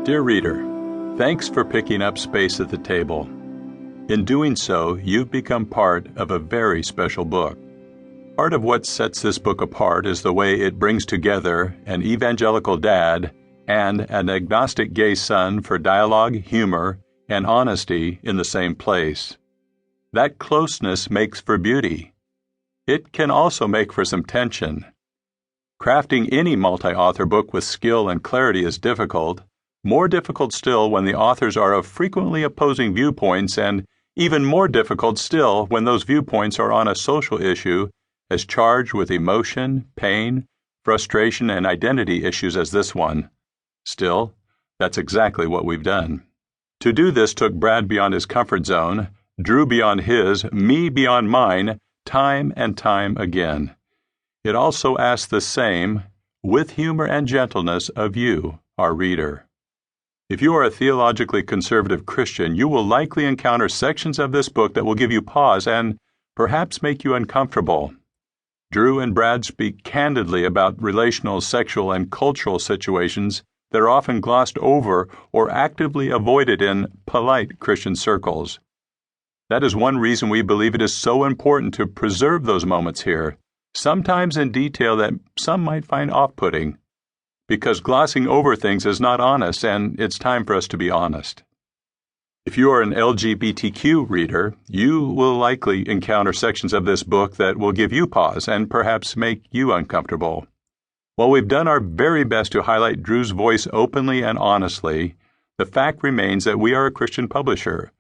Dear reader, thanks for picking up space at the table. In doing so, you've become part of a very special book. Part of what sets this book apart is the way it brings together an evangelical dad and an agnostic gay son for dialogue, humor, and honesty in the same place. That closeness makes for beauty. It can also make for some tension. Crafting any multi-author book with skill and clarity is difficult, more difficult still when the authors are of frequently opposing viewpoints, and even more difficult still when those viewpoints are on a social issue as charged with emotion, pain, frustration, and identity issues as this one. Still, that's exactly what we've done. To do this took Brad beyond his comfort zone, Drew beyond his, me beyond mine, time and time again. It also asked the same, with humor and gentleness, of you, our reader. If you are a theologically conservative Christian, you will likely encounter sections of this book that will give you pause and perhaps make you uncomfortable. Drew and Brad speak candidly about relational, sexual, and cultural situations that are often glossed over or actively avoided in polite Christian circles. That is one reason we believe it is so important to preserve those moments here, sometimes in detail that some might find off-putting, because glossing over things is not honest, and it's time for us to be honest. If you are an LBGTQ reader, you will likely encounter sections of this book that will give you pause and perhaps make you uncomfortable. While we've done our very best to highlight Drew's voice openly and honestly, the fact remains that we are a Christian publisher.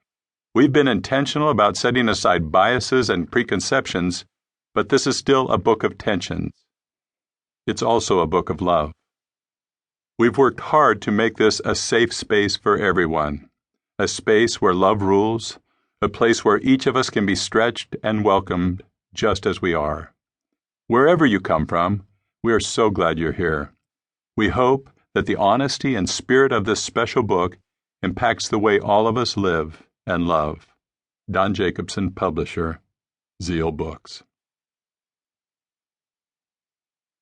We've been intentional about setting aside biases and preconceptions, but this is still a book of tensions. It's also a book of love. We've worked hard to make this a safe space for everyone, a space where love rules, a place where each of us can be stretched and welcomed just as we are. Wherever you come from, we are so glad you're here. We hope that the honesty and spirit of this special book impacts the way all of us live and love. Don Jacobson, Publisher, Zeal Books.